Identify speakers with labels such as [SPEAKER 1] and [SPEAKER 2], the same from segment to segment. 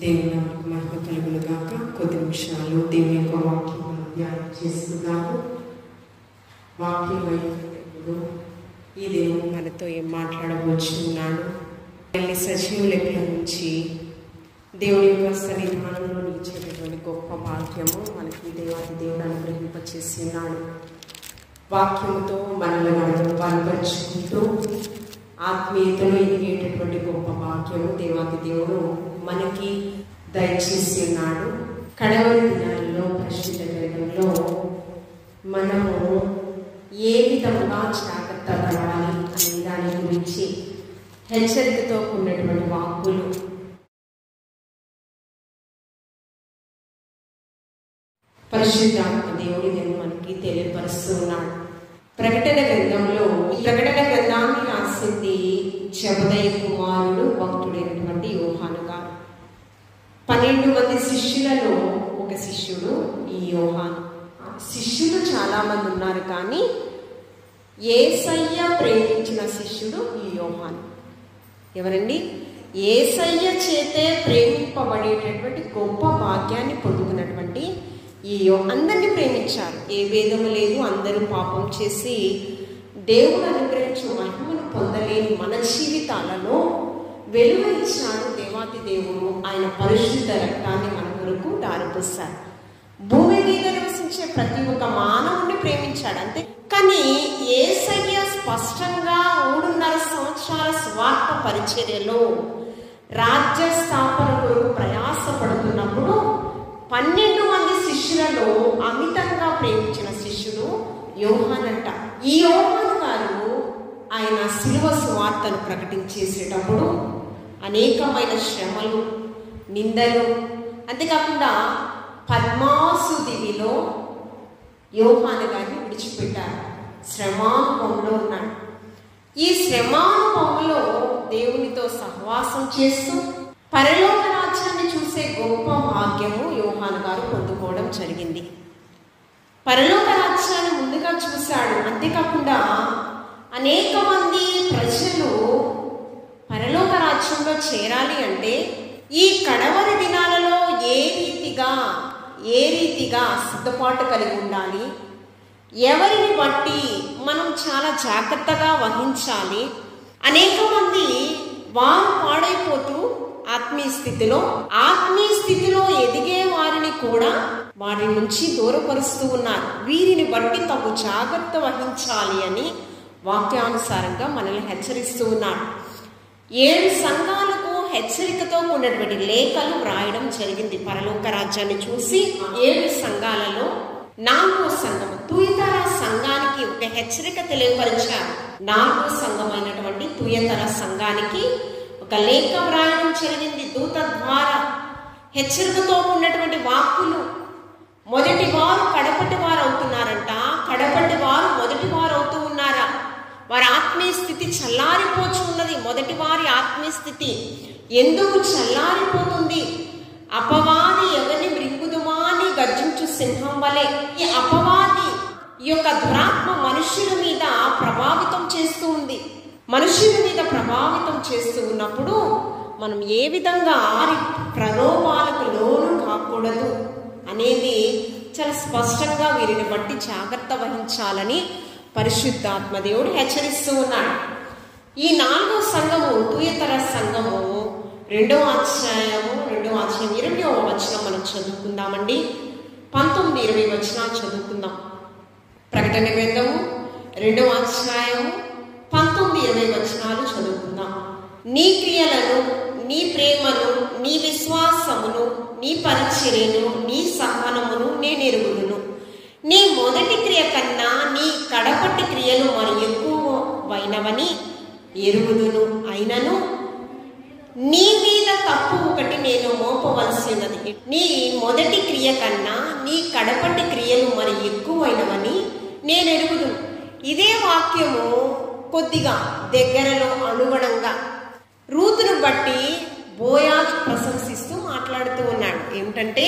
[SPEAKER 1] దేవుని నామమునకు మహిమ కలుగును గాక. కొద్ది నిమిషాలు దేవుని యొక్క వాక్యం ధ్యానం చేసుకుందాము. వాక్యం అయినప్పుడు ఈ దేవుడు మనతో ఏం మాట్లాడబోచున్నాడు. సజీవ లెక్కల నుంచి దేవుని యొక్క సన్నిధానంలో నిలిచేటటువంటి గొప్ప భాగ్యము మనకి దేవాది దేవుడు అనుగ్రహింపచేసి ఉన్నాడు. వాక్యముతో మనల్ని బలపరుచుకుంటూ ఆత్మీయతలో ఎదిగేటటువంటి గొప్ప భాగ్యము దేవాది దేవుడు మనకి దయచేసి ఉన్నాడు. కడవరి దినాల్లో పరిశుద్ధ గ్రంథంలో మనము ఏ విధంగా జాగ్రత్త పడాలి అనే దాని గురించి హెచ్చరికతో ఉన్నటువంటి వాక్కులు పరిశుద్ధాత్మ దేవుడి మనకి తెలియపరుస్తూ ఉన్నాడు. ప్రకటన గ్రంథంలో ఈ ప్రకటన గ్రంథాన్ని రాసింది జబదయి కుమారుడు భక్తుడైనటువంటి యోహాను గారు. 12 మంది శిష్యులలో ఒక శిష్యుడు ఈ యోహాను. శిష్యులు చాలా మంది ఉన్నారు, కానీ యేసయ్య ప్రేమించిన శిష్యుడు ఈ యోహాను. ఎవరండి? యేసయ్య చేతే ప్రేమింపబడేటటువంటి గొప్ప భాగ్యాన్ని పొందుకున్నటువంటి ఈ అందరినీ ప్రేమించారు. ఏ భేదము లేదు. అందరూ పాపం చేసి దేవుడు అనుగ్రహించిన మహిమను పొందలేని మన జీవితాలలో వెలుగు ఇచ్చాడు దేవాతి దేవుడు. ఆయన పరిశుద్ధ రక్తాన్ని మన కొరకు దారిపోశారు. భూమి మీద నివసించే ప్రతి ఒక్క మానవుడిని ప్రేమించాడు అంతే. కానీ యేసయ్య స్పష్టంగా 3.5 సంవత్సరాల స్వార్థ పరిచర్యలో రాజ్య స్థాపన కొరకు ప్రయాసపడుతున్నప్పుడు 12 మంది శిష్యులలో అమితంగా ప్రేమించిన శిష్యుడు యోహానంట. ఈ యోహాను గారు ఆయన శిలువ సువార్తను ప్రకటించేసేటప్పుడు అనేకమైన శ్రమలు, నిందలు, అంతేకాకుండా పద్మాసు దివిలో యోహాను గారిని విడిచిపెట్టారు. శ్రమానుభవంలో ఉన్నాడు. ఈ శ్రమానుభవంలో దేవునితో సహవాసం చేస్తూ పరలోక రాజ్యాన్ని చూసే గొప్ప భాగ్యము యోహాను గారు పొందుకోవడం జరిగింది. పరలోక రాజ్యాన్ని ముందుగా చూశాడు. అంతేకాకుండా అనేక మంది ప్రజలు పరలోక రాజ్యంలో చేరాలి అంటే ఈ కడవరి దినాలలో ఏ రీతిగా సిద్ధపాటు కలిగి ఉండాలి, ఎవరిని బట్టి మనం చాలా జాగ్రత్తగా వహించాలి. అనేక మంది వారు పాడైపోతూ ఆత్మీయ స్థితిలో ఎదిగే వారిని కూడా వారి నుంచి దూరపరుస్తూ ఉన్నారు. వీరిని బట్టి తగు జాగ్రత్త వహించాలి అని వాక్యానుసారంగా మనల్ని హెచ్చరిస్తూ ఉన్నారు. 7 సంఘాలకు హెచ్చరికతో ఉన్నటువంటి లేఖలు వ్రాయడం జరిగింది. పరలోక రాజ్యాన్ని చూసి 7 సంఘాలలో 4వ సంఘము తుయతర సంఘానికి ఒక హెచ్చరిక తెలియపరిచారు. 4వ సంఘమైనటువంటి తుయతర సంఘానికి ఒక లేఖ వ్రాయడం జరిగింది. దూత ద్వారా హెచ్చరికతో ఉన్నటువంటి వాక్కులు. మొదటి వారు కడపటి వారు అవుతున్నారంట. కడపటి వారు మొదటి వారు అవుతూ ఉన్నారా? వారి ఆత్మీయ స్థితి చల్లారిపోచు ఉన్నది. మొదటి వారి ఆత్మీయ స్థితి ఎందుకు చల్లారిపోతుంది? అపవాది ఎవరిని మృంగుదుమా అని గర్జించు సింహం వలె ఈ అపవాది ఈ యొక్క దురాత్మ మనుషుల మీద ప్రభావితం చేస్తూ ఉంది. మనుషుల మీద ప్రభావితం చేస్తూ ఉన్నప్పుడు మనం ఏ విధంగా ప్రలోభాలకు లోను కాకూడదు అనేది చాలా స్పష్టంగా వీరిని బట్టి జాగ్రత్త వహించాలని పరిశుద్ధాత్మ దేవుడు హెచ్చరిస్తూ ఉన్నాడు. ఈ 4వ సంఘము తుయతర సంఘము 2వ అధ్యాయం 20వ వచనం మనం చదువుకుందామండి. 19-20 వచనాలు చదువుకుందాం. ప్రకటన గ్రంథము 2వ అధ్యాయం 19-20 వచనాలు చదువుకుందాం. నీ క్రియలను, నీ ప్రేమను, నీ విశ్వాసమును, నీ పరిచర్యను, నీ సహనమును నేను ఎరుగుదును. నీ మొదటి క్రియ కన్నా నీ కడపటి క్రియలు మరి ఎక్కువైనవని ఎరుగుదును. అయినను నీ మీద తప్పు ఒకటి నేను మోపవలసి ఉన్నది. నీ మొదటి క్రియ కన్నా నీ కడపటి క్రియలు మరి ఎక్కువైనవని నేను ఎరుగుదును. ఇదే వాక్యము కొద్దిగా దగ్గరలో అనుగుణంగా రూతును బట్టి బోయాజు ప్రశంసిస్తూ మాట్లాడుతూ ఉన్నాడు. ఏమిటంటే,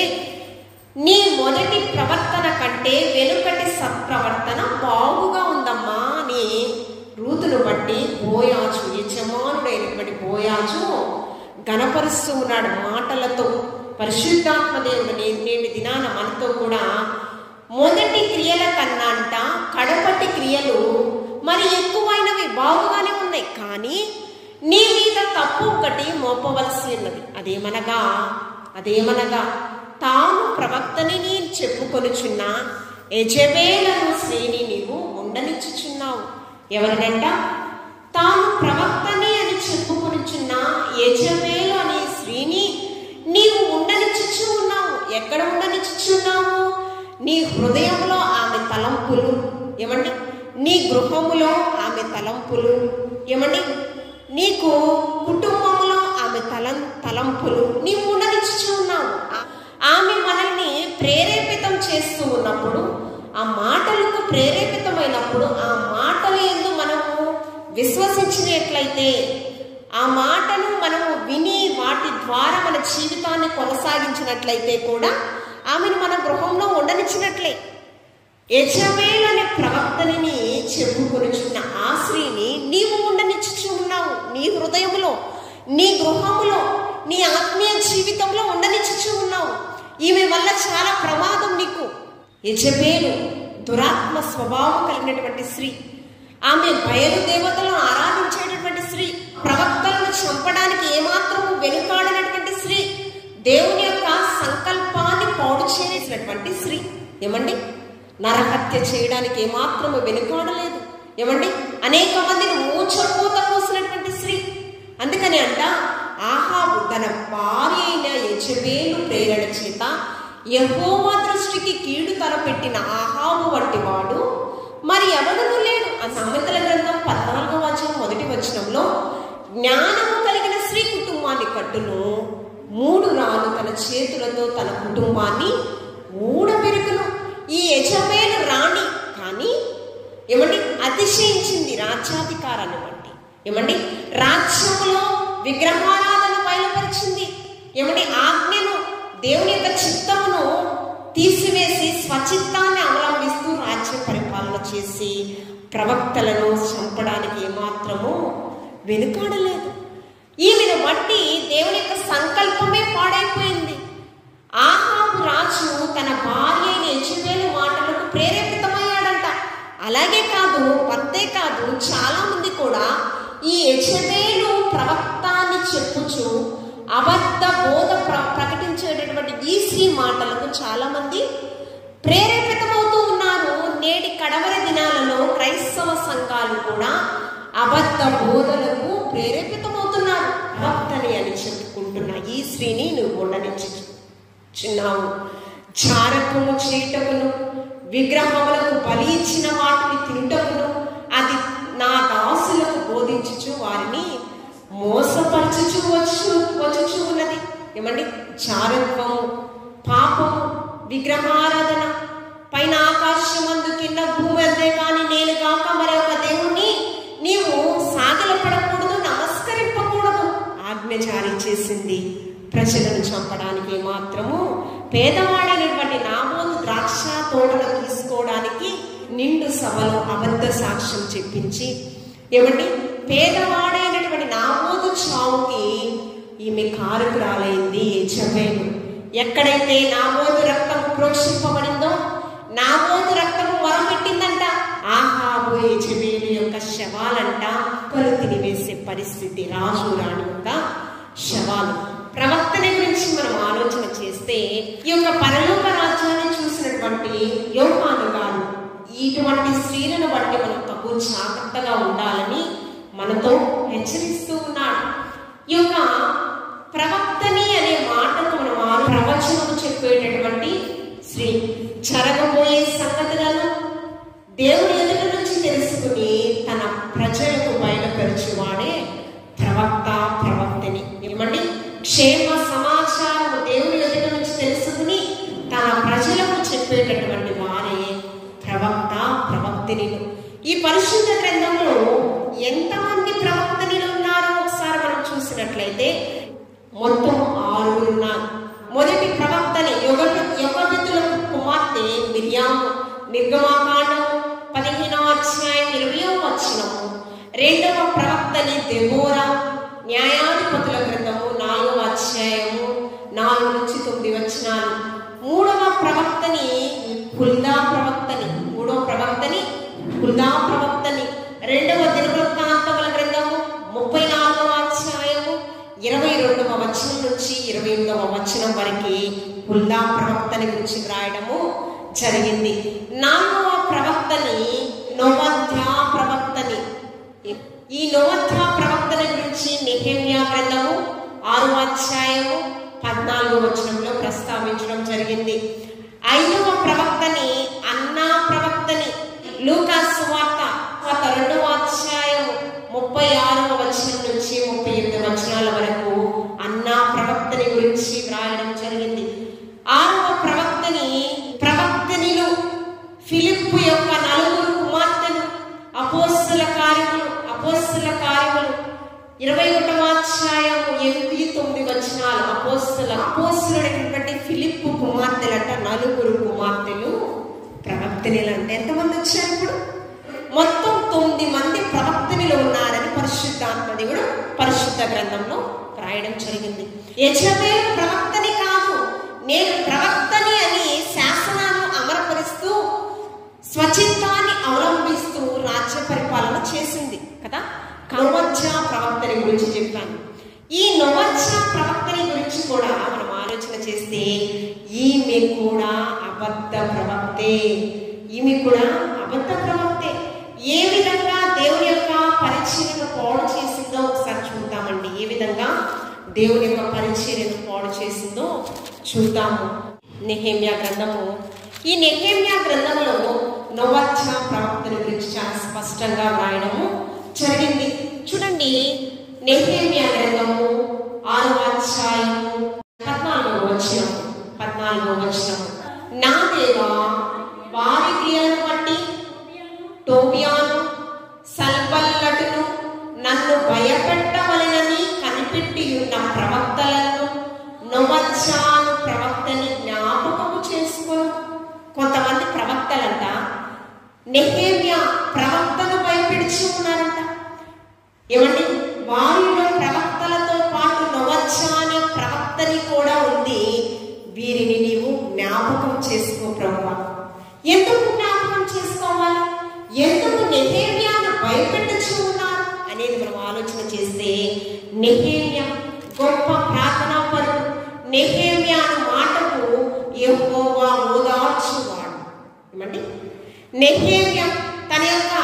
[SPEAKER 1] నీ మొదటి ప్రవర్తన కంటే వెనుకటి సత్ప్రవర్తన బాగుగా ఉందమ్మా అని రూతును బట్టి బోయాజు, యజమానుడైనటువంటి బోయాజు గణపరుస్తూ ఉన్నాడు మాటలతో. పరిశుద్ధాత్మ దేవుడు నేటి దినాన మనతో కూడా మొదటి క్రియల కన్నా అంట కడపటి క్రియలు మరి ఎక్కువైనవి బాగుగానే ఉన్నాయి, కానీ నీ మీద తప్పు ఒకటి మోపవలసి ఉన్నది. అదేమనగా తాను ప్రవక్తని నేను చెప్పుకొనుచున్న యెజబెలను స్త్రీని నీవు ఉండనిచ్చుచున్నావు. ఎవరినంట? తాను ప్రవక్తని అని చెప్పుకొనుచున్న యెజబెలు అనే స్త్రీని నీవు ఉండనిచ్చుచు ఉన్నావు. ఎక్కడ ఉండనిచ్చుచున్నావు? నీ హృదయంలో ఆమె తలంపులు, ఏమండి? నీ గృహములో ఆమె తలంపులు, ఏమండి? నీకు కుటుంబంలో ఆమె తలంపులు నీవు ఉండనిచ్చుచు ఉన్నావు. ఆమె మనల్ని ప్రేరేపితం చేస్తూ ఉన్నప్పుడు, ఆ మాటలకు ప్రేరేపితమైనప్పుడు, ఆ మాటలు యందు మనము విశ్వసించినట్లయితే, ఆ మాటను మనము విని వాటి ద్వారా మన జీవితాన్ని కొనసాగించినట్లయితే కూడా ఆమెను మన గృహంలో ఉండనిచ్చినట్లే. యెజబెలు అనే ప్రవక్తని చెప్పుకొనుచున్న ఆ స్త్రీని నీవు ఉండనిచ్చుచు ఉన్నావు. నీ హృదయములో, నీ గృహములో, నీ ఆత్మీయ జీవితంలో ఉండనిచ్చుచు ఉన్నావు. ఈమె వల్ల చాలా ప్రమాదం నీకు. యెజబెలు దురాత్మ స్వభావం కలిగినటువంటి స్త్రీ, ఆమె బయలు దేవతలను ఆరాధించేటటువంటి స్త్రీ, ప్రవక్తలను చంపడానికి ఏమాత్రము వెనుకాడినటువంటి స్త్రీ, దేవుని యొక్క సంకల్పాన్ని పాడు చేసినటువంటి స్త్రీ, ఏమండి? నరహత్య చేయడానికి ఏమాత్రము వెనుకాడలేదు, ఏమండి? అనేక మందిని మూచపూత పోసినటువంటి స్త్రీ. అందుకని అంట ఆహాబు తన భార్య అయిన యెజబెలు ప్రేరణ చేత యెహోవా దృష్టికి కీడు తలపెట్టిన ఆహాబు వంటి వాడు మరి ఎవడనూ లేడు. ఆ సామెతల గ్రంథం 14వ అధ్యాయం 1వ వచనంలో జ్ఞానము కలిగిన స్త్రీ కుటుంబాన్ని కట్టును, 3 రాళ్ళు తన చేతులతో తన కుటుంబాన్ని ఊడబెరుకును. ఈ యెజబెలు రాణి కానీ ఏమండి అతిశయించింది రాజ్యాధికారాన్ని బట్టి, ఏమండి రాజ్యములో విగ్రహారాధన బయలుపరిచింది, ఏమండి ఆజ్ఞను దేవుని యొక్క చిత్తమును తీసివేసి స్వచిత్తాన్ని అవలంబిస్తూ రాజ్య పరిపాలన చేసి ప్రవక్తలను చంపడానికి ఏమాత్రము వెనుకాడలేదు. ఈమెను బట్టి దేవుని యొక్క సంకల్పమే పాడైపోయింది. ఆహాబు రాజు తన భార్య అయిన యెజబెలు మాటలకు ప్రేరేపితమయ్యాడంట. అలాగే కాదు, అంతే కాదు, చాలా మంది కూడా ఈ యెజబెలు ప్రవక్తాన్ని చెప్పుచు అబద్ధ బోధ ప్రకటించేటటువంటి ఈ స్త్రీ మాటలకు చాలా మంది ప్రేరేపితమవుతూ ఉన్నారు. నేటి కడవరి దినాలలో క్రైస్తవ సంఘాలు కూడా అబద్ధ బోధలకు ప్రేరేపితమవుతున్నారు. ప్రవక్తని అని చెప్పుకుంటున్న ఈ స్త్రీని నువ్వు ఉండనిచ్చుచున్నావు. చారకము చేయుటకును, విగ్రహములకు బలి ఇచ్చిన వాటిని తినుటకును అది నా దాసులకు బోధించుచు వారిని మోసపరచుచు వచ్చుచు ఉన్నది. ఏమండి? చారత్వము, పాపము, విగ్రహారాధన, పైన ఆకాశమందు కింద భూమి అంతే కానీ నేను కాక మరొక దేవుణ్ణి నీవు సాగలపడకూడదు, నమస్కరింపకూడదు ఆజ్ఞ జారీ చేసింది. ప్రజలను చంపడానికి మాత్రము పేదవాడైనటువంటి నాబోతు ద్రాక్ష తోటను తీసుకోవడానికి నిండు సభలో అబద్ధ సాక్ష్యం చెప్పించి, ఏమండి పేదవాడైనటువంటి నాబోతు చావుకి ఈమె కారకురాలైంది యెజబెలు. ఎక్కడైతే నాబోతు రక్తం ప్రోక్షింపబడిందో, నాబోతు రక్తము మొరపెట్టిందంట, ఆహాబు యెజబెలు యొక్క శవాలంట కలుతిని వేసే పరిస్థితి. రాజు రాణి యొక్క శవాలు. ప్రవక్తని గురించి మనం ఆలోచన చేస్తే ఈ యొక్క పరలోక రాజ్యాన్ని చూసినటువంటి యోహాను గారు ఇటువంటి స్త్రీలను బట్టి మనం తక్కువ జాగ్రత్తగా ఉండాలని మనతో హెచ్చరిస్తూ ఉన్నాడు. ఈ యొక్క ప్రవక్తని అనే మాటకు మనం ప్రవచనం చెప్పేటటువంటి స్త్రీ జరగబోయే సంగతులను దేవుని ఎదుట నుంచి తెలుసుకుని తన ప్రజలకు బయలుపరచువాడే ప్రవక్త, ప్రవక్తని. ఏమండి? క్షేమ సమాచారం దేవుని ఎదుట నుంచి తెలుసుకుని తన ప్రజలకు చెప్పేటటువంటి వారే ప్రవక్త, ప్రవక్తనిలు. ఈ పరిశుద్ధ గ్రంథంలో ఎంతమంది ప్రవక్తనిలు ఉన్నారో ఒకసారి మనం చూసినట్లయితే మొత్తం 6 ఉన్నారు. మొదటి ప్రవక్తని యోగవిధుల కుమార్తె మిర్యాము, నిర్గమాకాండం 15వ అధ్యాయం 20వ వచనము. రెండవ ప్రవక్తని దెబోరా, న్యాయాధిపతుల గ్రంథము 4వ అధ్యాయము 4 నుంచి 9 9 వచనాలు. మూడవ ప్రవక్తని హుల్దా ప్రవక్తని రెండవ దినవృత్తాంతముల గ్రంథము 34వ అధ్యాయము 22వ వచనం నుంచి 28వ వచనం వరకు హుల్దా ప్రవక్తని గురించి వ్రాయడము జరిగింది. 4వ ప్రవక్తని నోవద్యా ప్రవక్తని. ఈ నోవద్యా ప్రవక్తని గురించి నెహెమ్యా గ్రంథము 6వ అధ్యాయము 14వ వచనంలో ప్రస్తావించడం జరిగింది. 5వ ప్రవక్తని అన్నా ప్రవక్తని లూకా సువార్త 2వ అధ్యాయము 36వ వచనం నుంచి 38 వచనాల వరకు అన్నా ప్రవక్తని గురించి వ్రాయడం జరిగింది. 6వ ప్రవక్తనిలు ఫిలిప్పు యొక్క 4 కుమార్తెలు. అపోస్తల కార్యములు 21వ అధ్యాయము 8-9 వచనాలు. అపోస్తలుడైనటువంటి ఫిలిప్పు కుమార్తెలంట 4 కుమార్తెలు ప్రవక్తనిలు. అంటే ఎంతమంది వచ్చారు? ఇప్పుడు మొత్తం 9 మంది ప్రవక్తనిలు ఉన్నారని పరిశుద్ధాత్మ దేవుడు పరిశుద్ధ గ్రంథంలో రాయడం జరిగింది. యెజబెల్ ప్రవక్తని కాదు, నేను ప్రవక్తని అని శాసనాన్ని అమలుపరుస్తూ స్వచిత్తాన్ని అవలంబిస్తూ రాజ్య పరిపాలన చేసింది కదా. నోవద్యా ప్రవక్తని గురించి చెప్పాను. ఈ నోవద్యా ప్రవక్తని గురించి కూడా మనం ఆలోచన చేస్తే ఈమె కూడా అబద్ధ ప్రవక్తే. ఏ విధంగా దేవుని యొక్క పరిచర్యను పాడు చేసిందో ఒకసారి చూద్దామండి. ఏ విధంగా దేవుని యొక్క పరిచర్యను పాడు చేసిందో చూద్దాము. నెహెమ్యా గ్రంథము. ఈ నెహెమ్యా గ్రంథంలో నోవద్యా ప్రవక్తని గురించి చాలా స్పష్టంగా వ్రాయడము జరిగింది. చూడండి, నెహెమ్యా గ్రంథము 6వ అధ్యాయము 14వ వచనం. నా దేవా, వారి క్రియలను బట్టి టోబియాను సల్బల్లటును నన్ను భయపెట్టవలెనని కనిపెట్టి ఉన్న ప్రవక్తలను నోవద్యాను ప్రవక్తని జ్ఞాపకము చేసుకో. కొంతమంది ప్రవక్తలంట నెహెమ్యా ప్రవక్తను భయపెడిచి ఉన్నారంట. ఏమండి, వారిలో ప్రవక్తలతో పాటు నోవద్యా అనే ప్రవక్తని కూడా ఉంది. వీరిని నీవు జ్ఞాపకం చేసుకో ప్రభువా. ఎందుకు జ్ఞాపకం చేసుకోవాలి? ఎందుకు నెహెమ్యాను భయపెట్టుచు ఉన్నారు అనేది మనం ఆలోచన చేస్తే, నెహెమ్యా గొప్ప ప్రార్థనా పరుడు. నెహెమ్యా మాటకు యెహోవా ఓదార్చువాడు. ఏమండి, నెహెమ్యా తన యొక్క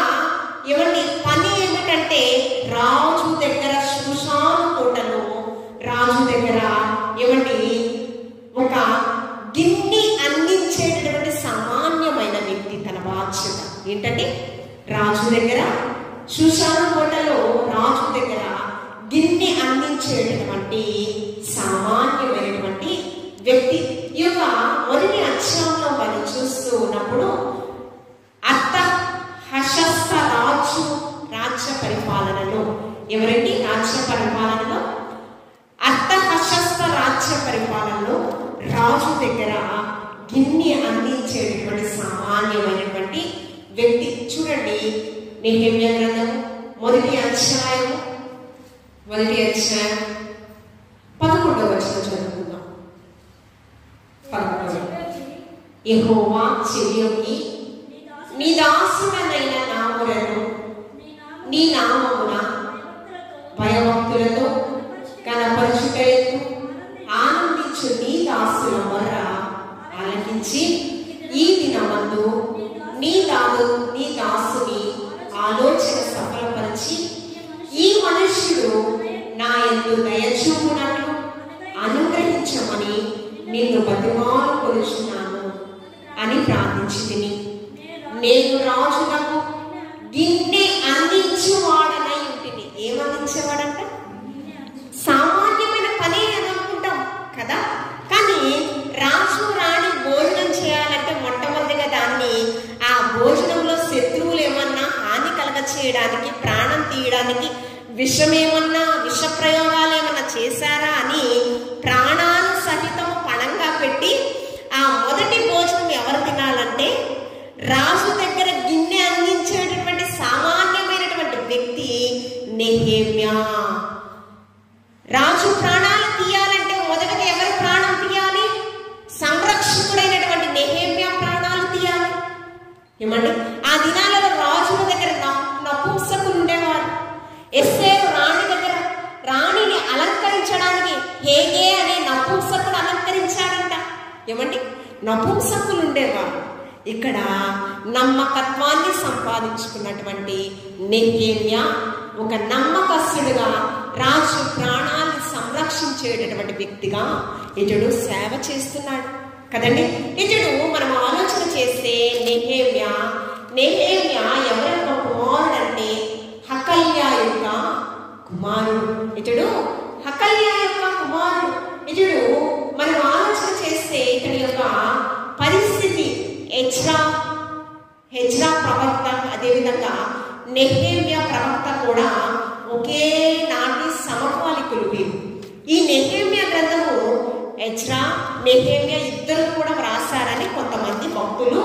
[SPEAKER 1] పని ఏమిటంటే రాజు దగ్గర షూషాను కోటలో రాజు దగ్గర ఒక గిన్నె అందించేటటువంటి సామాన్యమైన వ్యక్తి. తన బాధ్యత ఏంటంటే రాజు దగ్గర షూషాను కోటలో రాజు దగ్గర గిన్నె అందించేటటువంటి సామాన్యమైనటువంటి వ్యక్తి. ఈ యొక్క మొదటి అధ్యాయంలో మనం చూస్తూ ఉన్నప్పుడు అర్తహషస్త రాజ్య పరిపాలనలో ఎవరండి? అర్తహషస్త రాజ్య పరిపాలనలో రాజు దగ్గర గిన్నె అందించేటటువంటి సామాన్యమైనటువంటి వ్యక్తి. చూడండి, నెహెమ్యా గ్రంథం మొదటి అధ్యాయం 11వ వచనం చదువుకుందాం. యెహోవా చెవియొగ్గి నీ దాసుడనైన నా మొరను నీ నామమున భయభక్తులతో కనపరచుటకు ఆనందించు నీ దాసుల మొర ఆలకించి ఈ దినమందు నీ దాసుని ఆలోచన సఫలపరిచి ఈ మనుష్యుడు నా యందు దయచూపునట్లు అనుగ్రహించమని నిన్ను బతిమాలుకొనుచున్నాను అని ప్రార్థించితిని. నేను రాజులకు గిన్నె అందించువాడనై ఉంటిని. ఏమందించేవాడంట? సామాన్యమైన పని అని అనుకుంటాం కదా. కానీ రాజు రాణి భోజనం చేయాలంటే మొట్టమొదటిగా దాన్ని ఆ భోజనంలో శత్రువులు ఏమన్నా హాని కలగ చేయడానికి, ప్రాణం తీయడానికి, విష ప్రయోగాలు ఏమన్నా చేశారా అని ప్రాణాలు సహితం పణంగా పెట్టి ఆ మొదటి భోజనం ఎవరు తినాలంటే రాజు దగ్గర గిన్నె అందించేటటువంటి సామాన్యమైనటువంటి వ్యక్తి నెహెమ్యా. రాజు ప్రాణాలు తీయాలంటే మొదటగా ఎవరు ప్రాణం తీయాలి? ఏమండి నపుంసకులు ఉండేవారు. ఇక్కడ నమ్మకత్వాన్ని సంపాదించుకున్నటువంటి నెహెమ్యా ఒక నమ్మకస్తుడుగా రాజు ప్రాణాన్ని సంరక్షించేటటువంటి వ్యక్తిగా ఇతడు సేవ చేస్తున్నాడు కదండి. ఇతడు మనం ఆలోచన చేస్తే నెహెమ్యా ఎవరి యొక్క కుమారుడు అంటే హకల్యా యొక్క కుమారుడు. ఇతడు హకల్యా యొక్క కుమారుడు. ఇతడు మనం ఆలోచన చేస్తే ఇతని యొక్క పరిస్థితి హెజ్రా ప్రవక్త, అదేవిధంగా నెహెమ్యా ప్రవక్త కూడా ఒకే నాటి సమకాలికులు వీరు. ఈ నెహెమ్యా గ్రంథము నెహెమ్యా ఇద్దరు కూడా వ్రాసారని కొంతమంది భక్తులు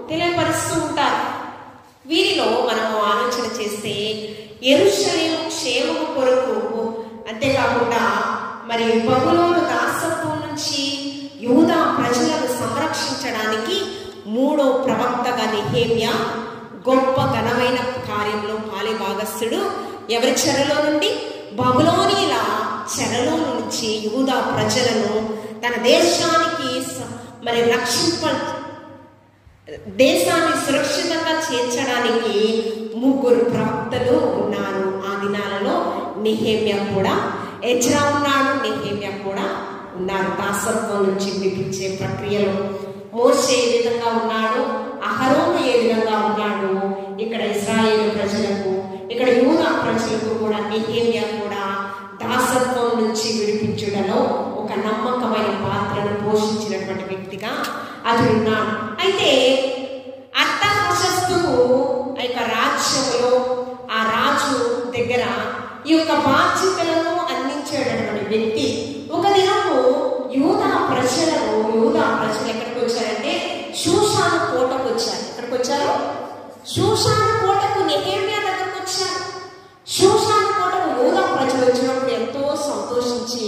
[SPEAKER 1] తెలియపరుస్తూ ఉంటారు. వీరిలో మనము ఆలోచన చేస్తే యెరూషలేము క్షేమము కొరకు, అంతేకాకుండా మరి బబులోను దాసత్వం నుంచి యూదా ప్రజలను సంరక్షించడానికి మూడో ప్రవక్తగా నెహెమ్యా గొప్ప ఘనమైన కార్యంలో పాలిభాగస్థుడు. ఎవరి చెరలో నుండి? బబులోనీల చెరలో నుంచి యూదా ప్రజలను తన దేశానికి మరి దేశాన్ని సురక్షితంగా చేర్చడానికి ముగ్గురు ప్రవక్తలు ఉన్నారు. ఆ దినాలలో నెహెమ్యా కూడా, ఎజ్రా ఉన్నాడు, నెహెమ్యా కూడా ఉన్నారు. దాసత్వం నుంచి విడిపించే ప్రక్రియలో మోషే ఏ విధంగా ఉన్నాడు, అహరోను ఏ విధంగా ఉన్నాడు, ఇక్కడ ఇశ్రాయేలు ప్రజలకు, ఇక్కడ యూదా ప్రజలకు కూడా నెహెమ్యా కూడా దాసత్వం నుంచి విడిపించుటలో ఒక నమ్మకమైన పాత్రను పోషించినటువంటి వ్యక్తిగా అతడు ఉన్నాడు. అయితే అర్థహశస్తుకు ఆ యొక్క రాజ్యంలో ఆ రాజు దగ్గర ఈ యొక్క బాధ్యతలను అందించేటటువంటి వ్యక్తి. ఒక దినము యూదా ప్రజలు ఎక్కడికి వచ్చారంటే షూషాను కోటకు వచ్చారు. ఎక్కడికి వచ్చారు? షూషాను కోటకు నెహెమ్యా దగ్గరకు వచ్చారు. షూషాను కోటకు యూదా ప్రజలు వచ్చినప్పుడు ఎంతో సంతోషించి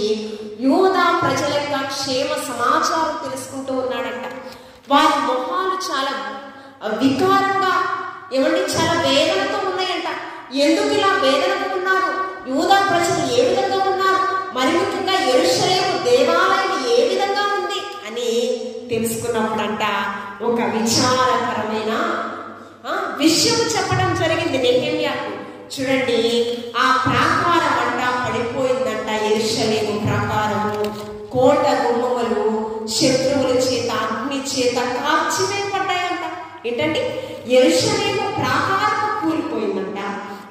[SPEAKER 1] యూదా ప్రజల యొక్క క్షేమ సమాచారం తెలుసుకుంటూ ఉన్నాడంట. వారి మొహాలు చాలా వికారంగా, చాలా వేదనతో ఉన్నాయంట. ఎందుకు ఇలా వేదనతో ఉన్నారు? యూదా ప్రజలు ఏ విధంగా ఉన్నారు, మరి ముఖ్యంగా యెరూషలేము దేవాలయం ఏ విధంగా ఉంది అని తెలుసుకున్నప్పుడంట ఒక విచారకరమైన విషయం చెప్పడం జరిగింది నెహెమ్యాకు. చూడండి, ఆ ప్రాకారం అంట పడిపోయిందంట. యెరూషలేము ప్రాకారము, కోట గుమ్మములు శత్రువుల చేత, అగ్ని చేత కాల్చివేయబడ్డాయంట. ఏంటంటే యెరూషలేము ప్రాకారం కూలిపోయిందంట.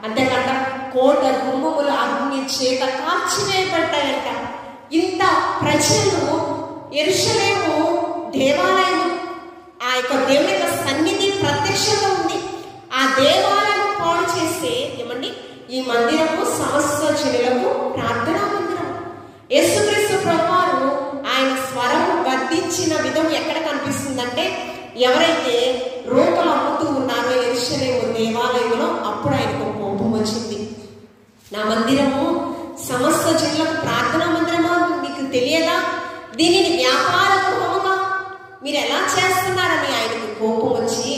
[SPEAKER 1] అంతేకాక కోట గుమ్మములు అగ్ని చేత కాల్చివేయబడ్డాయంట. ఇంత ప్రజలు యెరూషలేము దేవాలయం, ఆ యొక్క దేవుని యొక్క సన్నిధి ప్రత్యక్షంగా ఉంది. ఆ దేవాలయం పాడు చేస్తే ఈ మందిరము సమస్త జనులకు ప్రార్థనా మందిరం. యేసుక్రీస్తు ప్రభువారు ఆయన స్వరము గద్దించిన విధం ఎక్కడ కనిపిస్తుందంటే, ఎవరైతే రోకలు అమ్ముతూ ఉన్నారో యెరూషలేము దేవాలయంలో, అప్పుడు ఆయనకు కోపం వచ్చింది. నా మందిరము సమస్త జనులకు ప్రార్థనా మందిరమా మీకు తెలియదా? దీనిని వ్యాపార గృహముగా మీరు ఎలా చేస్తున్నారని ఆయనకు కోపం వచ్చి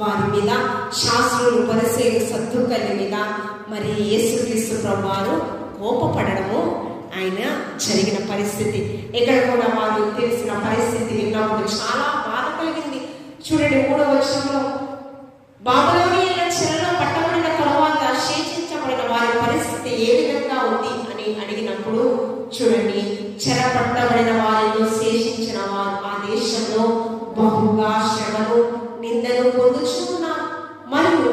[SPEAKER 1] వారి మీద, శాస్త్రులు, పరిసయ్యులు, సద్దూకయ్యుల మీద మరి యేసుక్రీస్తు ప్రభువారు కోపపడడము ఆయన జరిగిన పరిస్థితి. ఇక్కడ కూడా వారు తెలిసిన పరిస్థితి విన్నప్పుడు చాలా బాధ కలిగింది. చూడండి, 3వ వచనంలో బాబిలోనీయుల చెరలో పట్టబడిన తరువాత శేషించబడిన వారి పరిస్థితి ఏ విధంగా ఉంది అని అడిగినప్పుడు, చూడండి, చెరపట్టబడిన వారిలో శేషించిన వారు ఆ దేశంలో బహుగా శ్రమను, నిందను పొందుచున్నారు. మరియు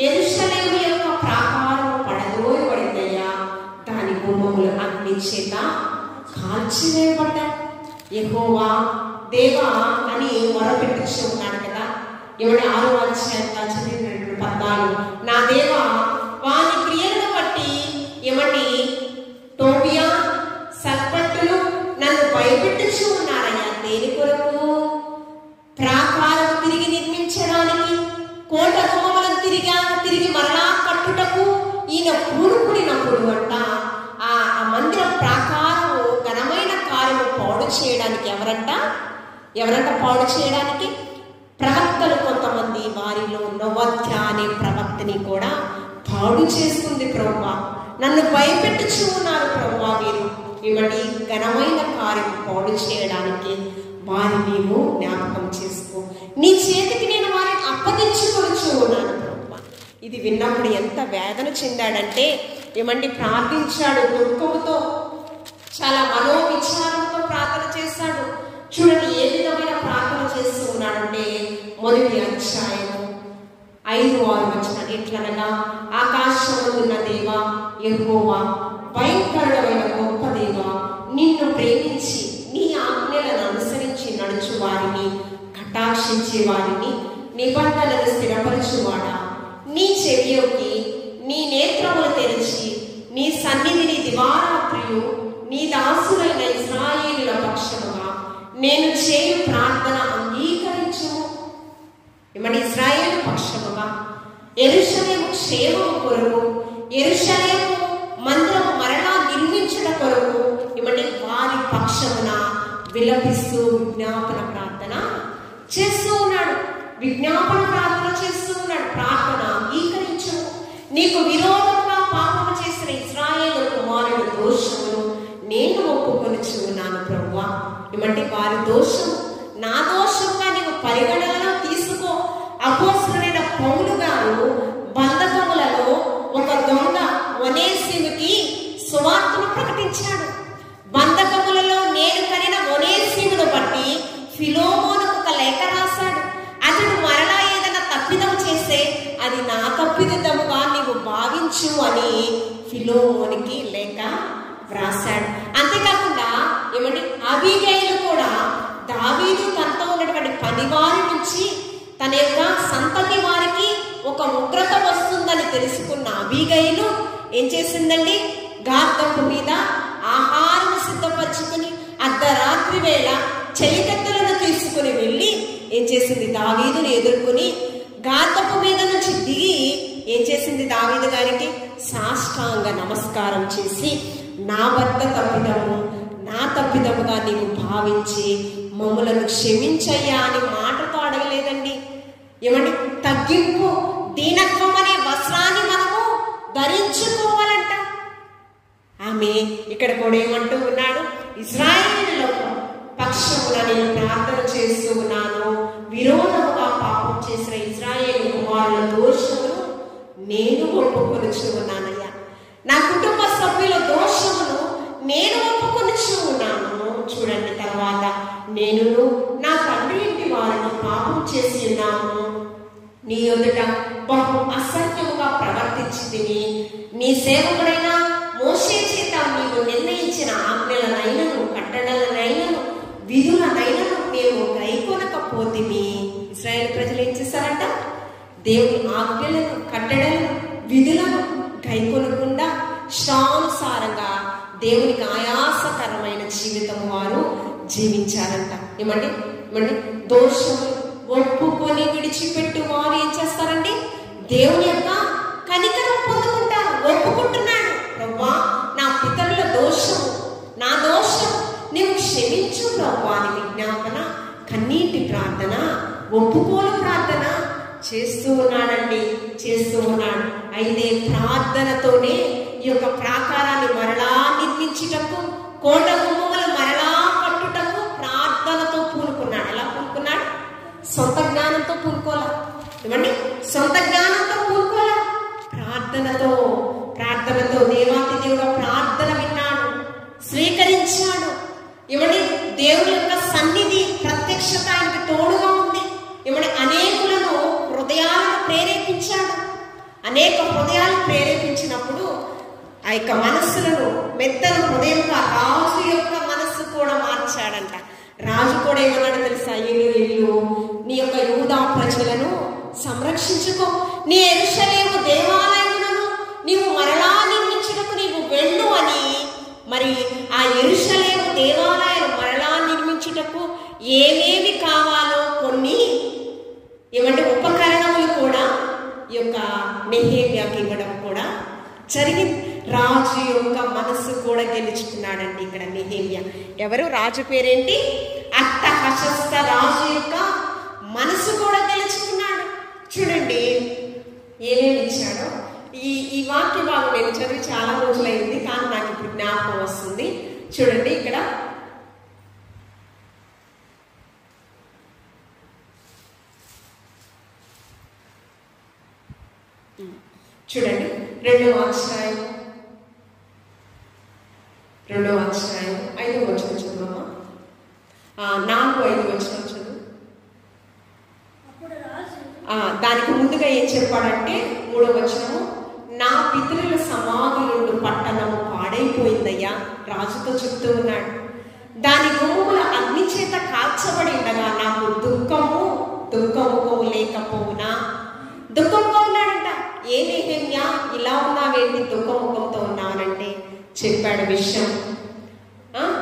[SPEAKER 1] యెరూషలేము యొక్క ప్రాకారం పడద్రోయబడిందయ్యా, దాని గుమ్మములు అగ్ని చేత కాల్చివేయబడ్డాయి. యెహోవా దేవా అని మొరపెట్టుచు ఉన్నాడు కదా. 6వ అధ్యాయంలో చదివినటువంటి 14, నా దేవా వాని క్రియలను బట్టి టోబియా, సర్పట్టులు నన్ను భయపెట్టుచు ఉన్నారయ్యా. దేని కొరకు? ప్రాకారం తిరిగి నిర్మించడానికి, కోట గుమ్మములను తిరిగి మరలా కట్టుటకు ఈయన పూనుకుడినప్పుడు అంట ఆ మందిర ప్రాకారము ఘనమైన కార్యము పాడు చేయడానికి ఎవరంట పాడు చేయడానికి? ప్రవక్తలు కొంతమంది, వారిలో నోవద్య అనే ప్రవక్తని కూడా పాడు చేస్తుంది ప్రభువా. నన్ను భయపెట్టుచు ఉన్నారు ప్రభువా. వీరు ఇవన్నీ ఘనమైన కార్యం పాడు చేయడానికి వారిని నీవు జ్ఞాపకం చేసుకో. నీ చేతికి నేను వారిని అప్పగించుకొనుచు ఉన్నాను ప్రభువా. ఇది విన్నప్పుడు ఎంత వేదన చెందాడంటే ఏమండి ప్రార్థించాడు, దుఃఖంతో చాలా మనోవిచారంతో ప్రార్థన చేశాడు. చూడండి ఏ విధమైన ప్రార్థన చేస్తూ ఉన్నాడంటే మొదటి అధ్యాయము 5-6 వచనం ఎట్లనగా, ఆకాశమున్న దేవా యెహోవా, భయంకరుడైన గొప్ప దేవా, నిన్ను ప్రేమించి నీ ఆజ్ఞలను అనుసరించి నడుచు వారిని, కటాక్షించే వారిని, నిబంధనలు స్థిరపరచువాడా, నీ చెవియోకి నీ నేత్రములు తెరిచి నీ సన్నిధిని దివారాత్రియు నీ దాసులైన ఇశ్రాయేలుల పక్షముగా నేను చేయు ప్రార్థన అంగీకరించుము. ఏమని ఇశ్రాయేలు పక్షముగా యెరూషలేము క్షేమము కొరకు, యెరూషలేము మందిరము మరలా నిర్మించడం కొరకు ఏమని వారి పక్షమున విలపిస్తూ విజ్ఞాపన ప్రార్థన చేస్తూ ఉన్నాడు. విజ్ఞాపన ప్రార్థన చేస్తూ ఉన్నాడు. ప్రార్థన అంగీకరించు. నీకు విరోధంగా పాపము చేసిన ఇశ్రాయేలు కుమారుల దోషమును నేను ఒప్పుకొనుచు ఉన్నాను ప్రభువా. ఏమంటే వారి దోషం నా దోషంగా నీవు పరిగణనలో తీసుకో. అపోస్తలుడైన పౌలు గారు బంధకములలో ఒక దొంగ ఒనేసిముకి సువార్తను ప్రకటించాడు. బంధకములలో నేను కనిన ఒనేసిమును బట్టి ఫిలోమోనుకు ఒక లేఖ రాశాడు. అతడు మరలా ఏదైనా తప్పిదం చేస్తే అది నా తప్పిదముగా నీవు భావించు అని ఫిలోమోనికి లేఖ వ్రాశాడు. అంతేకాకుండా ఏమంటే అబీగైలు కూడా దావీదు తనతో ఉన్నటువంటి పనివారి నుంచి తన యొక్క సంతతి వారికి ఒక ఉగ్రత వస్తుందని తెలుసుకున్న అబీగైలు ఏం చేసిందండి, గాతపు మీద ఆహారం సిద్ధపరచుకుని అర్ధరాత్రి వేళ చెలికత్తెలను తీసుకుని వెళ్ళి ఏం చేసింది, దావీదుని ఎదుర్కొని గాతపు మీద నుంచి దిగి ఏం చేసింది, దావీదు గారికి సాష్టాంగ నమస్కారం చేసి నా భర్త తప్పిదము నా తప్పిదముగా నీవు భావించి మమ్ములను క్షమించయ్యా అని మాటతో అడగలేదండి. ఏమంటే తగ్గింపు, దీనత్వం అనే వస్త్రాన్ని మనము ధరించుకోవాలంట. ఆమె ఇక్కడ కూడా ఏమంటూ ఉన్నాడు, ఇశ్రాయేలుల పక్షమున నేను ప్రార్థన చేస్తూ ఉన్నాను. విరోధముగా పాపం చేసిన ఇశ్రాయేలు కుమారుల దోషమును నేను ఒప్పుకొనుచు ఉన్నానయ్యా. నా కుటుంబ సభ్యుల దోషమును నేను ఒప్పుకొనుచు ఉన్నాను. చూడండి తర్వాత, నేను నా తండ్రి ఇంటి వారిని పాపం చేసి ఉన్నాము. నీ ఎదుట బహు అసత్యముగా ప్రవర్తించి తిని నీ సేవకుడైన మోషే చేత నీవు నిర్ణయించిన ఆజ్ఞలనైనను కట్టడలనైనను విధులనైనను మేము గైకొనకపోతిమి. ఇశ్రాయేలు ప్రజలు ఏం చేశారంట, దేవుని ఆజ్ఞలను కట్టడలను విధులను గైకొనకుండా ఇష్టానుసారంగా దేవునికి ఆయాసకరమైన జీవితం వారు జీవించారంట. ఏమండి దోషము ఒప్పుకొని విడిచిపెట్టు వారు ఏం చేస్తారండి, దేవుని యొక్క కనికరం పొందుకుంటారు. ఒప్పుకుంటున్నాడు, ప్రభువా నా పితరుల దోషము నా దోషం నీవు క్షమించు ప్రభువా అని విజ్ఞాపన, కన్నీటి ప్రార్థన, ఒప్పుకోలు ప్రార్థన చేస్తూ ఉన్నాడండి, చేస్తూ ఉన్నాడు. అయితే ప్రార్థనతోనే ఈ యొక్క ప్రాకారాన్ని మరలా నిర్మించుటకు, కోట గుమ్మములు మరలా కట్టుటకు ప్రార్థనతో పూనుకున్నాడు. ఎలా పూనుకున్నాడు, సొంత జ్ఞానంతో పూనుకోలే. ఏమండి సొంత జ్ఞానంతో పూనుకోలే, ప్రార్థనతో దేవాతి దేవుడు ప్రార్థన విన్నాడు, స్వీకరించాడు. ఏమండి దేవుని యొక్క సన్నిధి ప్రత్యక్షత ఆయనకి తోడుగా ఉంది. ఏమంటే అనేకులను హృదయాలను ప్రేరేపించాడు. అనేక హృదయాలు ప్రేరేపించినప్పుడు ఆ యొక్క మనస్సులను మెత్తన హృదయంగా రాజు యొక్క మనస్సు కూడా మార్చాడంట. రాజు కూడా ఏమన్నాడు తెలుసా, ఇల్లు నీ యొక్క యూదా ప్రజలను సంరక్షించుకో, నీ యెరూషలేము దేవాలయములను నీవు మరలా నిర్మించుటకు నీవు వెళ్ళు అని. మరి ఆ యెరూషలేము దేవాలయం మరలా నిర్మించుటకు ఏమేమి కావాలో కొన్ని ఏమంటే ఉపకరణములు కూడా ఈ యొక్క నెహెమ్యాకి ఇవ్వడం కూడా జరిగింది. రాజు యొక్క మనస్సు కూడా గెలుచుకున్నాడండి ఇక్కడ నెహెమ్యా. ఎవరు, రాజు పేరేంటి, అర్తహషస్త రాజు యొక్క మనస్సు కూడా గెలుచుకున్నాడు. చూడండి ఏమేమి ఇచ్చాడో. ఈ వాక్య భాగం నేను చదివి చాలా చాలా రోజులైంది, కానీ నాకు ఇప్పుడు జ్ఞాపకం వస్తుంది. చూడండి ఇక్కడ చూడండి 2వ అధ్యాయం 5వ వచనం చదువమ్మా. 4-5 వచనం చదువు. దానికి ముందుగా ఏం చెప్పాడంటే 3వ వచనము, నా పితరుల సమాధులుండు పట్టణము పాడైపోయిందయ్యా రాజుతో చెప్తూ ఉన్నాడు. దాని గుమ్ముల అగ్ని చేత కాల్చబడి ఉండగా నాకు దుఃఖము లేకపోవునా. దుఃఖంగా ఉన్నాడంట. ఏ నెహెమ్యా ఇలా ఉన్నావేంటి దుఃఖముఖంతో ఉన్నావనంటే చెప్పాడు విషయం.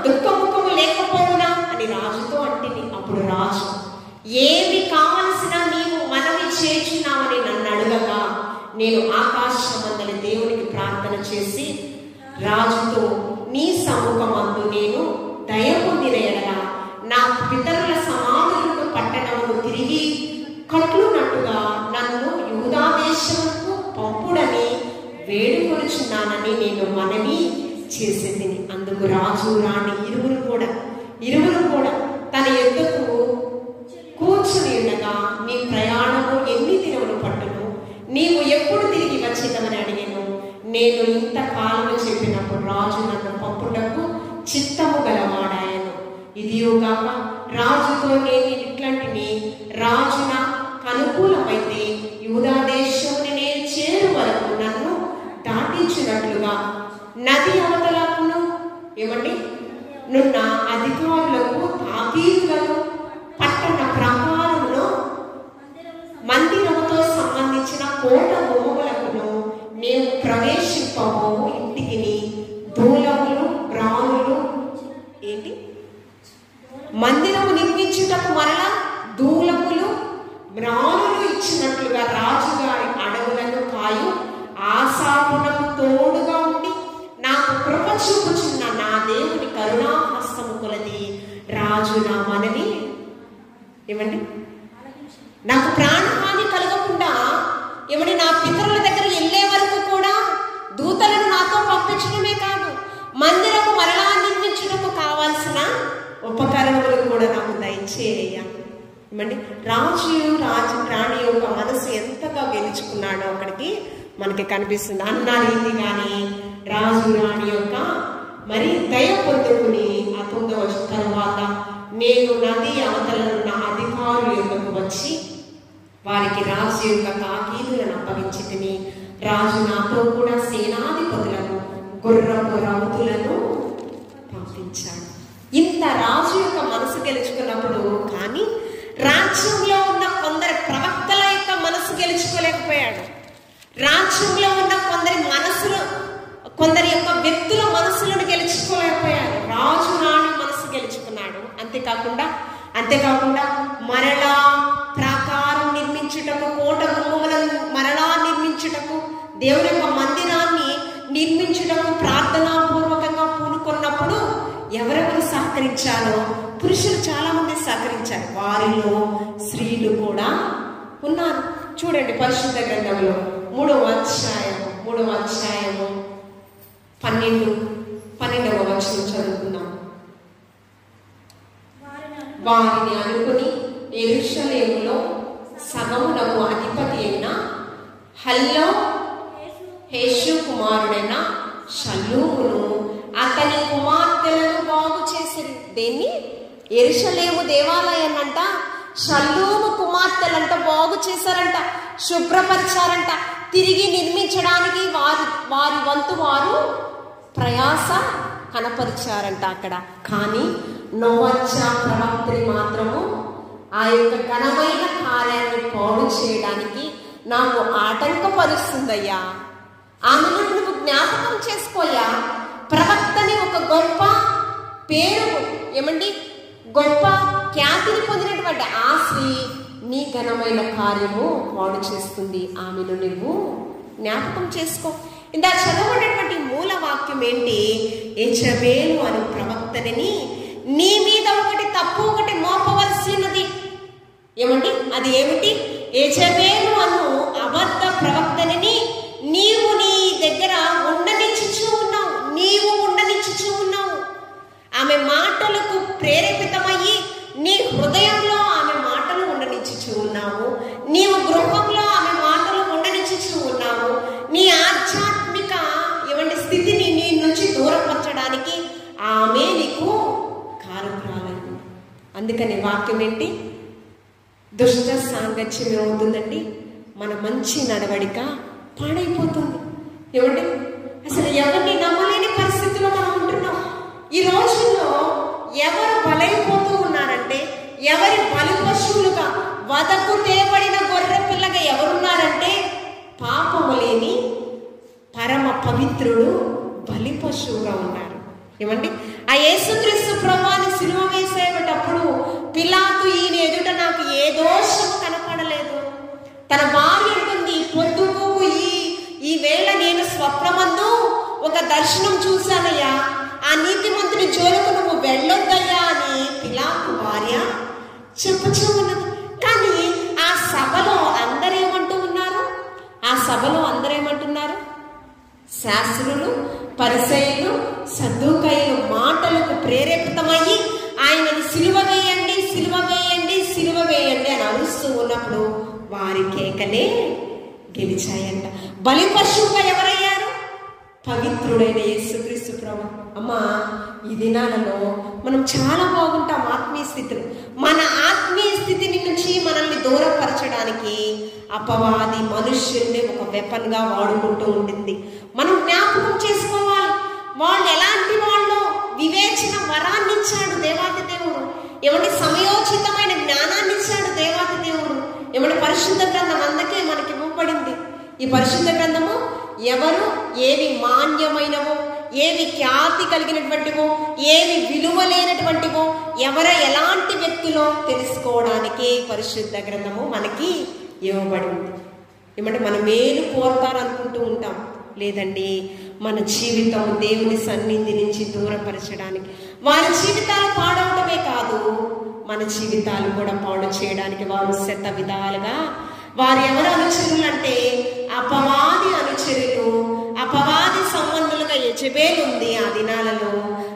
[SPEAKER 1] దుఃఖముఖము లేకపోవునా అని రాజుతో అంటిని. అప్పుడు రాజు, ఏమి కావలసిన నీవు మనవి చేస్తున్నావని నన్ను అడగగా నేను ఆకాశమందలి దేవునికి ప్రార్థన చేసి రాజుతో, నీ సముఖమందు నేను దయ పొందిన ఎడల నా పితరుల సమాధులను పట్టణమును తిరిగి కట్లునట్టుగా నన్ను యూదా దేశముకు పంపుడని వేడుకొనుచున్నానని నేను మనవి చేసేది. అందుకు రాజు రాణి ఇరువురు కూడా తన యొద్దకు కూర్చుని ఉండగా, నీ ప్రయాణము ఎన్ని దినములు పట్టును, నీవు ఎప్పుడు తిరిగి వచ్చేదమని అడిగాను. నేను ఇంతకాలము చెప్పినప్పుడు రాజు నన్ను పంపుటకు చిత్తము గలవాడాయను. ఇదియోగాక రాజుతో నేను ఇట్లాంటిని, రాజు నాకు అనుకూలమైతే యూదా దేశముని నేను చేరు వరకు నన్ను దాటించినట్లుగా నది అవతలకును నున్న అధికారులకు తాకీదులను పట్టణ ప్రహారంలో మందిరముతో సంబంధించిన కోట భూములకును నేను ప్రవేశింపబో ఇంటికి దూలములు బ్రాములు మందిరము నిర్మించుటకు మరలా దూలములు బ్రాములు ఇచ్చినట్లుగా రాజుగారి అడవులను కాయు ఆశాపునకు తోడుగా ఉండి నాకు కృప చూపుచున్న నా దేవుని కరుణాహస్తము కొలది రాజు నా మనవి నాకు ప్రాణహాని కలగకుండా నా పితరుల దగ్గర వెళ్ళే వరకు కూడా దూతలను నాతో పంపించడమే కాదు, మందిరము మరలా నిర్మించడము కావాల్సిన ఉపకరణములు కూడా నాకు దయచేయ. రాజు రాణి యొక్క మనసు ఎంతగా గెలుచుకున్నాడో అక్కడికి మనకి కనిపిస్తుంది. అన్న రీతిగానే రాజు రాణి యొక్క మరి దయ పొందుకుని ఆ 9వ తర్వాత నేను నది అవతలనున్న అధికారుల యొద్దకు వచ్చి వారికి రాజు యొక్క తాకీదులను అప్పగించితిని. రాజు నాతో కూడా సేనాధిపతులను గుర్రపు రౌతులను పంపించాడు. ఇంత రాజు యొక్క మనసు గెలుచుకున్నప్పుడు కానీ రాజ్యంలో ఉన్న కొందరి ప్రవక్తల యొక్క మనసు గెలుచుకోలేకపోయాడు. రాజ్యంలో ఉన్న కొందరి యొక్క వ్యక్తుల మనసులను గెలుచుకోలేకపోయాడు. రాజు రాణి మనసు గెలుచుకున్నాడు. అంతేకాకుండా మరలా ప్రాకారం నిర్మించుటకు, కోట గుమ్మములను మరలా నిర్మించుటకు, దేవుని యొక్క మందిరాన్ని నిర్మించుటకు ప్రార్థనాపూర్వకంగా పూనుకున్నప్పుడు ఎవరెవరు సహకరించాలో పురుషులు చాలా మంది సహకరించారు. వారిలో స్త్రీలు కూడా ఉన్నారు. చూడండి పరిశుద్ధ గ్రంథంలో 3వ అధ్యాయము 12వ వచనం చదువుకున్నాం. వారిని అనుకుని యెరూషలేములో సగమునకు అధిపతి అయిన హేషు కుమారుడైన షల్లూమును అతని కుమార్తెలను బాగు చేసిరి. దేన్ని? యెరూషలేము దేవాలయాన్నంట షల్లూము కుమార్తెలంట బాగు చేశారంట, శుభ్రపరిచారంట. తిరిగి నిర్మించడానికి వారి వంతు వారు ప్రయాస కనపరిచారంట అక్కడ. కానీ నోవచ్చా ప్రవక్త్రి మాత్రము ఆ యొక్క ఘనమైన కార్యాన్ని పాడు చేయడానికి నాకు ఆటంకపరుస్తుందయ్యా, ఆమెను నువ్వు జ్ఞాపకం చేసుకోయా. ప్రవక్తని ఒక గొప్ప పేరు గొప్ప ఖ్యాతిని పొందినటువంటి ఆ స్త్రీ నీ ఘనమైన కార్యము పాడు చేస్తుంది, ఆమెను నువ్వు జ్ఞాపకం చేసుకో. ఇందా చదవబడినటువంటి మూల వాక్యం ఏంటి? యెజబెలు అను ప్రవక్తని నీ మీద ఒకటి తప్పు ఒకటి మోపవలసినది. అది ఏమిటి? యెజబెలు అను అబద్ధ ప్రవక్తని నీవు నీ దగ్గర ఉండనిచ్చుచు మాటలకు ప్రేరేపితమయ్యి నీ హృదయంలో ఆమె మాటలు ఉండనిచ్చుచూ ఉన్నావు. నీవు గృహంలో ఆమె మాటలు ఉండనిచ్చుచూ ఉన్నావు. నీ ఆధ్యాత్మిక స్థితిని నీ నుంచి దూరపరచడానికి ఆమె నీకు కారకురాలైంది. అందుకని వాక్యం ఏంటి? దుష్ట సాంగత్యం ఏమవుతుందండి? మన మంచి నడవడిక పాడైపోతుంది. ఏమండి, అసలు ఎవరిని నమ్మలేని పరిస్థితిలో మనం ఉంటున్నాం. ఈ రోజుల్లో ఎవరు బలైపోతూ ఉన్నారంటే, ఎవరి బలి పశువులుగా వదకు తేబడిన గొర్రె పిల్లగా ఎవరున్నారంటే, పాపము లేని పరమ పవిత్రుడు బలి పశువుగా ఉన్నారు. ఏమండి, ఆ యేసుక్రీస్తు ప్రభువుని సిలువ వేసేటప్పుడు పిలాతు ఈయన ఎదుట నాకు ఏ దోషము కనపడలేదు. తన భార్య అంటుంది, పొద్దుకు ఈ వేళ నేను స్వప్నమందు ఒక దర్శనం చూశానయ్యా, ఆ నీతిమంతుని జోలికి నువ్వు వెళ్ళొద్దయ్యా అని పిలాతు భార్య చెప్పుచూ ఉన్నది. కానీ ఆ సభలో అందరేమంటూ ఉన్నారు? ఆ సభలో అందరేమంటున్నారు? శాస్త్రులు, పరిసయ్యులు, సద్దూకయ్యులు మాటలకు ప్రేరేపితమయ్యి ఆయనను సిలువ వేయండి, సిలువ వేయండి, సిలువ వేయండి అని అరుస్తూ ఉన్నప్పుడు వారి కేకలే గెలిచాయంట. బలి పశువుగా ఎవరయ్యారు? పవిత్రుడైన యేసుక్రీస్తు ప్రభు. అమ్మా, ఈ దినాలలో మనం చాలా బాగుంటాం ఆత్మీయ స్థితిలో. మన ఆత్మీయ స్థితిని నుంచి మనల్ని దూరపరచడానికి అపవాది మనుష్యుల్ని ఒక వెపన్గా వాడుకుంటూ ఉండింది. మనం జ్ఞాపకం చేసుకోవాలి, వాళ్ళు ఎలాంటి వాళ్ళు. వివేచన వరాన్ని ఇచ్చాడు దేవాది దేవుడు. ఏమంటే సమయోచితమైన జ్ఞానాన్ని ఇచ్చాడు దేవాది దేవుడు. ఏమంటే పరిశుద్ధ గ్రంథం అందుకే మనకి ఇవ్వబడింది. ఈ పరిశుద్ధ గ్రంథము ఎవరు ఏవి మాన్యమైనవో, ఏవి ఖ్యాతి కలిగినటువంటివో, ఏవి విలువ లేనటువంటివో, ఎలాంటి వ్యక్తులో తెలుసుకోవడానికి పరిశుద్ధ గ్రంథము మనకి ఇవ్వబడింది. ఏమంటే మన మేలు కోరుతారనుకుంటూ ఉంటాం. లేదండి, మన జీవితం దేవుని సన్నిధి నుంచి దూరపరచడానికి, వారి జీవితాలు పాడవడమే కాదు, మన జీవితాలు కూడా పాడు చేయడానికి వారు శత విధాలుగా. వారు ఎవరు అనుచరులు అంటే అపవాది అనుచరులు, అపవాది సంబంధులుగా యెజబెల్ ఉంది ఆ దినాలలో.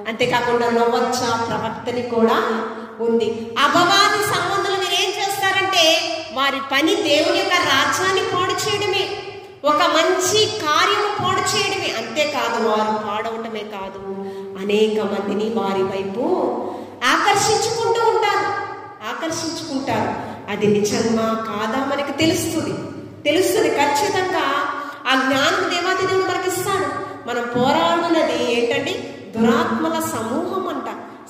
[SPEAKER 1] అంతేకాకుండా నొవచ్చ ప్రవక్తని కూడా ఉంది. అపవాది సంబంధులు మీరు ఏం చేస్తారంటే వారి పని దేవుని యొక్క రాజ్యాన్ని పాడు చేయడమే, ఒక మంచి కార్యము పాడు చేయడమే. అంతేకాదు, వారు పాడవటమే కాదు, అనేక మందిని వారి వైపు ఆకర్షించుకుంటారు. అది నిజమా కాదా మనకి తెలుస్తుంది ఖచ్చితంగా. ఆ జ్ఞానం దేవాది దేవుడు మనకి ఇస్తాడు. మనం పోరాడుతున్నది ఏంటండి? దురాత్మల సమూహం అంట.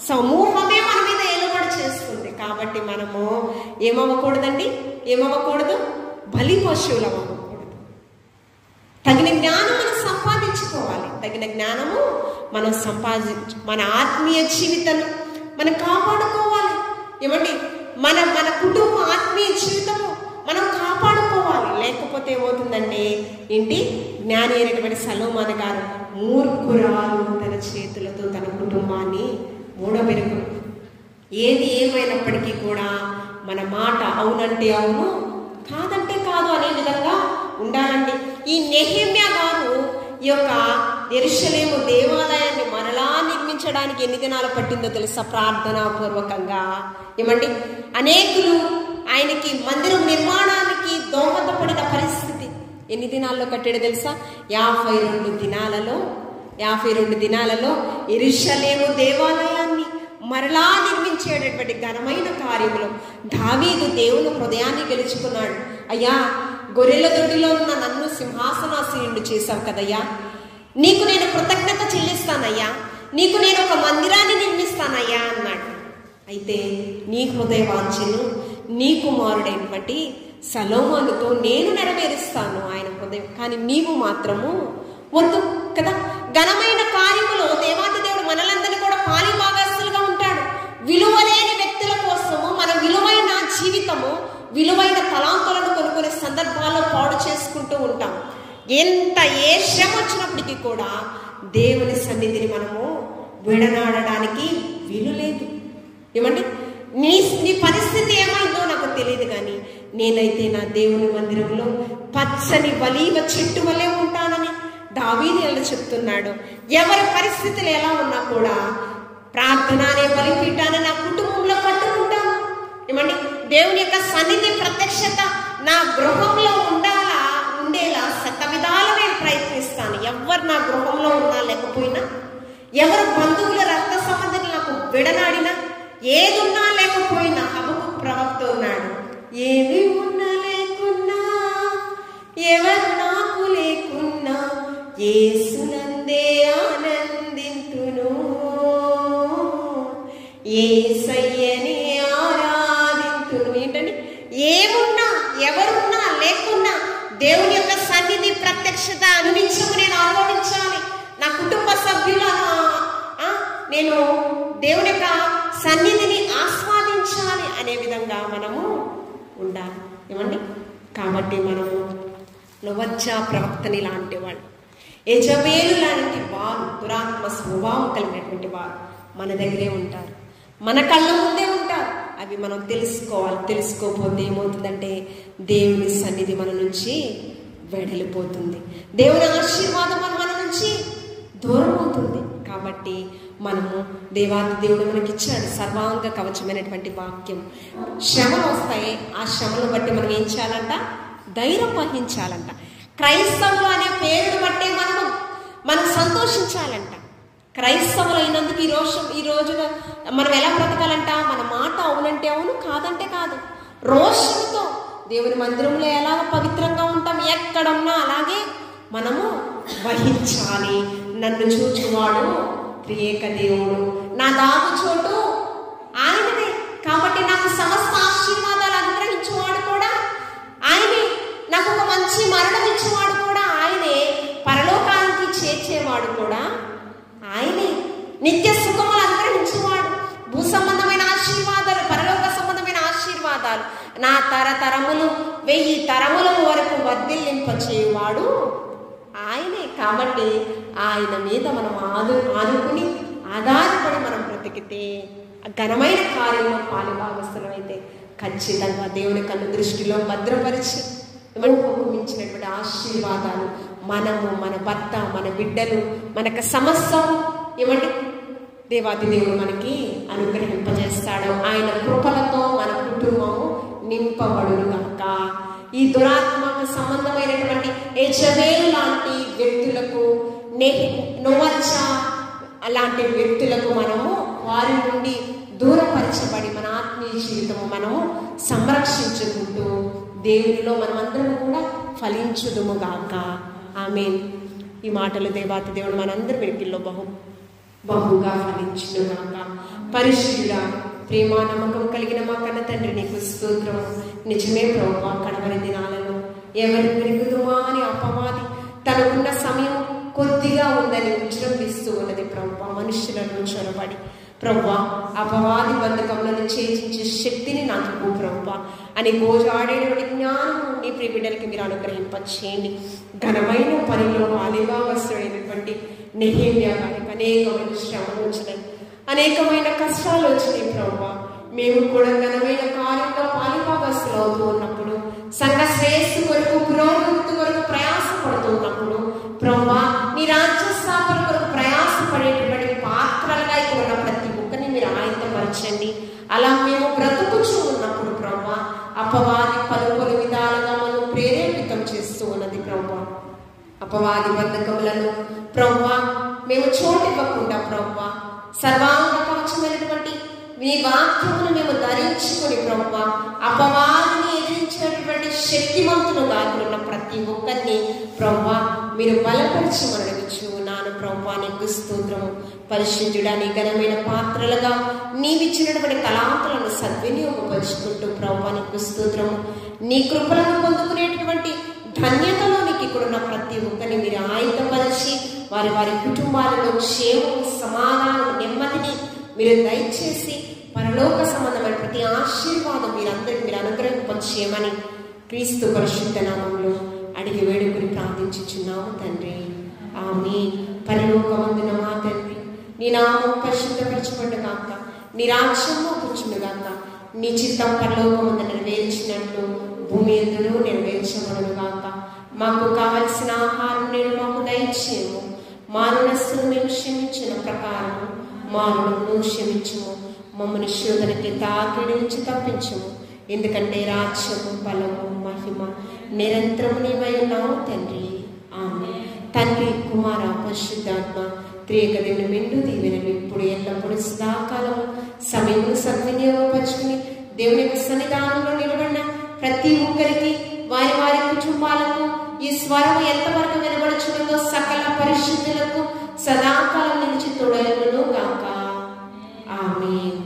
[SPEAKER 1] సమూహమే మన మీద ఏలుబడి చేస్తుంది. కాబట్టి మనము ఏమవ్వకూడదు? బలి పశువులు అవ్వకూడదు. తగిన జ్ఞానం మనం సంపాదించుకోవాలి. తగిన జ్ఞానము మనం మన ఆత్మీయ జీవితాన్ని మనం కాపాడుకోవాలి. ఏమండి, మన కుటుంబ ఆత్మీయ జీవితము మనం కాపాడుకోవాలి. లేకపోతే ఏమవుతుందంటే ఏంటి? జ్ఞాని అయినటువంటి సలోమాను గారు మూర్ఖురాలు తన చేతులతో తన కుటుంబాన్ని మూడబెరుకు. ఏది ఏమైనప్పటికీ కూడా మన మాట అవునంటే అవును, కాదంటే కాదు అనే విధంగా ఉండాలండి. ఈ నెహెమ్యా గారు ఈ యొక్క యెరూషలేము దేవాలయాన్ని మరలా నిర్మించడానికి ఎన్ని దినాలు పట్టిందో తెలుసా? ప్రార్థనా పూర్వకంగా. ఏమండి, అనేకులు ఆయనకి మందిరం నిర్మాణానికి దోహదపడిన పరిస్థితి ఎన్ని దినాల్లో కట్టాడో తెలుసా? 52 దినాలలో యెరూషలేము దేవాలయాన్ని మరలా నిర్మించేటటువంటి ఘనమైన కార్యములో దావీదు దేవుని హృదయాన్ని గెలుచుకున్నాడు. అయ్యా, గొర్రెల దొడ్డిలో ఉన్న నన్ను సింహాసనాసీనుడు చేశావు కదయ్యా, నీకు నేను కృతజ్ఞత చెల్లిస్తానయ్యా, నీకు నేను ఒక మందిరాన్ని నిర్మిస్తానయ్యా అన్నాడు. అయితే నీ హృదయ వాంఛను నీ కుమారుడైనటువంటి సలోమానుతో నేను నెరవేరుస్తాను ఆయన హృదయం, కానీ నీవు మాత్రము వద్దు కదా. ఘనమైన కార్యములో దేవాది దేవుడు మనలందరినీ కూడా పాలిభాగస్తులుగా ఉంటాడు. విలువలేని వ్యక్తుల కోసము మన విలువైన జీవితము, విలువైన తలాంతులను కొన్ని సందర్భాల్లో పాడు చేసుకుంటూ ఉంటాం. ఏ శ్రమ వచ్చినప్పటికీ కూడా దేవుని సన్నిధిని మనము విడనాడడానికి వీలు లేదు. ఏమండి, నీ పరిస్థితి ఏమైందో నాకు తెలియదు, కానీ నేనైతే నా దేవుని మందిరంలో పచ్చని ఒలీవ చెట్టు వలె ఉంటానని దావీదు చెప్తున్నాడు. ఎవరి పరిస్థితులు ఎలా ఉన్నా కూడా ప్రార్థన అనే బలిపీఠాన్ని నా కుటుంబంలో కట్టుకుంటాను. ఏమండి, దేవుని యొక్క సన్నిధి ప్రత్యక్షత నా గృహంలో ఉండేలా శతవిధాలు నేను ప్రయత్నిస్తాను. ఎవరు నా గృహంలో ఉన్నా లేకపోయినా, ఎవరు బంధువుల రక్త సంబంధిని నాకు విడనాడినా, ఏదున్నా లేకపోయినా, హబక్కూకు ప్రవక్త ఉన్నాడు, ఏమి ఉన్నా లేకున్నా, ఎవరు నాకు లేకున్నా, యేసునందే ఆనందింతును, యేసయ్యని ఆరాధింతును. ఏంటండి, ఏమున్నా ఎవరున్నా లేకున్నా దేవుని యొక్క సన్నిధి ప్రత్యక్షత అనునిత్యము నేను అనుభవించాలి. నా కుటుంబ సభ్యులను నేను దేవుని యొక్క సన్నిధిని ఆస్వాదించాలి అనే విధంగా మనము ఉండాలి. ఏమండి, కాబట్టి మనము లొవజ్జా ప్రవక్తని లాంటి వాళ్ళు, యెజబేలు లాంటి వారు, దురాత్మ స్వభావం కలిగినటువంటి వారు మన దగ్గరే ఉంటారు, మన కళ్ళ ముందే ఉంటారు. అవి మనం తెలుసుకోవాలి. తెలుసుకోకపోతే ఏమవుతుందంటే దేవుని సన్నిధి మన నుంచి వెడలిపోతుంది, దేవుని ఆశీర్వాదం మన నుంచి దూరం అవుతుంది. కాబట్టి మనము దేవాది దేవుడు మనకి ఇచ్చాడు సర్వాంగ కవచమైనటువంటి వాక్యం. శ్రమలు వస్తాయి, ఆ శ్రమను బట్టి మనం ఏం చేయాలంట? ధైర్యం వహించాలంట. క్రైస్తవులు అనే పేరును బట్టి మనం సంతోషించాలంట. క్రైస్తవులు అయినందుకు ఈ రోజున మనం ఎలా బ్రతకాలంట? మన మాట అవునంటే అవును, కాదంటే కాదు. రోషంతో దేవుని మందిరంలో ఎలాగ పవిత్రంగా ఉంటాం, ఎక్కడున్నా అలాగే మనము వహించాలి. నన్ను చూచువాడు త్రియేక దేవుడు, నా దాగు చోటు ఆయననే. కాబట్టి నాకు సమస్త ఆశీర్వాదాలు అనుగ్రహించేవాడు కూడా ఆయనే, నాకు ఒక మంచి మరణం ఇచ్చేవాడు కూడా ఆయనే, పరలోకానికి చేర్చేవాడు కూడా ఆయనే, నిత్య సుఖములు అనుగ్రహించేవాడు, భూ సంబంధమైన ఆశీర్వాదాలు, పరలోక సంబంధమైన ఆశీర్వాదాలు నా తరతరములు 1000 తరముల వరకు వర్ధిల్లింపచేవాడు ఆయనే. కాబట్టి ఆయన మీద మనం ఆనుకుని ఆధారపడి మనం బ్రతికితే ఘనమైన కార్యంలో పాలుభాగస్తులం అయితే ఖచ్చితంగా దేవుని కన్ను దృష్టిలో భద్రపరిచి మించినటువంటి ఆశీర్వాదాలు మనము, మన భర్త, మన బిడ్డలు, మనకు సమస్తం ఏమంటే దేవాది దేవుడు మనకి అనుగ్రహింపజేస్తాడు. ఆయన కృపలతో మన కుటుంబము నింపబడును కనుక ఈ దురాత్మక సంబంధమైనటువంటి యెజబేలు లాంటి వ్యక్తులకు, నొవజ్జా అలాంటి వ్యక్తులకు మనము వారి నుండి దూరపరచబడి మన ఆత్మీయ జీవితము మనము సంరక్షించుకుంటూ దేవునిలో మనమందరం కూడా ఫలించుదుము గాక. ఆమేన్. ఈ మాటలు దేవాతి దేవుడు మనందరి వెనుకల్లో బహుగా ఫలించును గాక. పరిశుద్ధుడా, ప్రేమ నమ్మకం కలిగిన మా కన్న తండ్రి, నీకు స్తోత్రం. నిజమే ప్రభువా, కడవరి దినాలలో ఎవరి పెరుగుదుమా అని అపవాది తనకున్న సమయం కొద్దిగా ఉందని విజృంభిస్తూ ఉన్నది ప్రభువా. మనుషులను చొరబడి ప్రభువా అపవాది బంధకములను ఛేదించే శక్తిని నాకు ఇవ్వు ప్రభువా అని గోజాడేటువంటి జ్ఞానము నీ ప్రియ బిడ్డలకి మీరు అనుగ్రహింపచేయండి. ఘనమైన పనిలో పాలిభాగస్తుడైనటువంటి నెహెమ్యా గారికి అనేకమైన శ్రమలు వచ్చినాయి, అనేకమైన కష్టాలు వచ్చినాయి ప్రభువా. మేము కూడా ఘనమైన కార్యంలో పాలిభాగస్తులు అవుతూ ఉన్నప్పుడు, సంఘ శ్రేయస్సు కొరకు, పురోగతి కొరకు ప్రయాసపడుతూ ఉన్నప్పుడు ప్రభువా, నీ రాజ్య స్థాపన కొరకు ప్రయాసపడేటువంటి పాత్రలుగా ఇక్కడ ఉన్న ప్రతి ఒక్కరిని మీరు ఆయుధపరచండి. అలా మేము బ్రతుకుచూ ఉన్నప్పుడు ప్రభువా అపవాది పలు విధాలుగా మనం ప్రేరేపితం చేస్తూ ఉన్నది ప్రభువా. అపవాది బంధకములను ప్రభువా మేము చోటివ్వకుండా ప్రభువా సర్వాంగ కవచమైనటువంటి మీ వాక్యమును మేము ధరించుకొని ప్రభువా అపవాదిని ఎదిరించినటువంటి శక్తివంతులుగా ఉన్న ప్రతి ఒక్కరిని ప్రభువా మీరు బలపరిచి మనవచ్చు నాను ప్రభువా. నీకు స్తోత్రము. పరిశుద్ధుడా, నీ ఘనమైన పాత్రలుగా నీవిచ్చినటువంటి తలాంతులను సద్వినియోగపరుచుకుంటూ ప్రభువా నీకు స్తోత్రము. నీ కృపలను పొందుకునేటువంటి ధన్యతలో నీకు ఇక్కడున్న ప్రతి ఒక్కరిని మీరు ఆయుధపరిచి వారి వారి కుటుంబాలలో క్షేమం, సమాధానం, నెమ్మదిని మీరు దయచేసి పరలోక సంబంధమైన ప్రతి ఆశీర్వాదం మీరందరికీ మీరు అనుగ్రహింపచేయమని క్రీస్తు పరిశుద్ధ నామంలో అడిగి వేడుకుని ప్రార్థించుచున్నాము తండ్రి. ఆమేన్. పరలోకమందున మా తండ్రి, నీ నామం పరిశుద్ధపరచబడుగాక, నీ రాజ్యము కూర్చుండుగాక, నీ చిత్తం పరలోకమందు నెరవేర్చినట్లు భూమి యందును నెరవేర్చబడుగాక. మాకు కావలసిన ఆహారం నేను మాకు దయచేయము, మా రుణస్తులు మేము క్షమించిన ప్రకారం మానవులను క్షమించుము, మమ్మల్ని శోధనకి తాకిడి నుంచి తప్పించుము. ఎందుకంటే రాజ్యము, బలము, మహిమ నిరంతరము నీవై ఉన్నావు తండ్రి. ఆమేన్. తండ్రి, కుమార, పరిశుద్ధాత్మ త్రియేక దేవుని మెండు దీవెనలు ఇప్పుడు ఎల్లప్పుడూ సదాకాలము సమయము సద్వినియోగపరుచుకుని దేవుని యొక్క సన్నిధానంలో నిలబడిన ప్రతి ఒక్కరికి, వారి వారి కుటుంబాలకు ఈ స్వరం ఎంతవరకు వినబడుచున్నదో సకల పరిశుద్ధులకు సదాకాలం నిలిచి తోడలను గాక. ఆమేన్.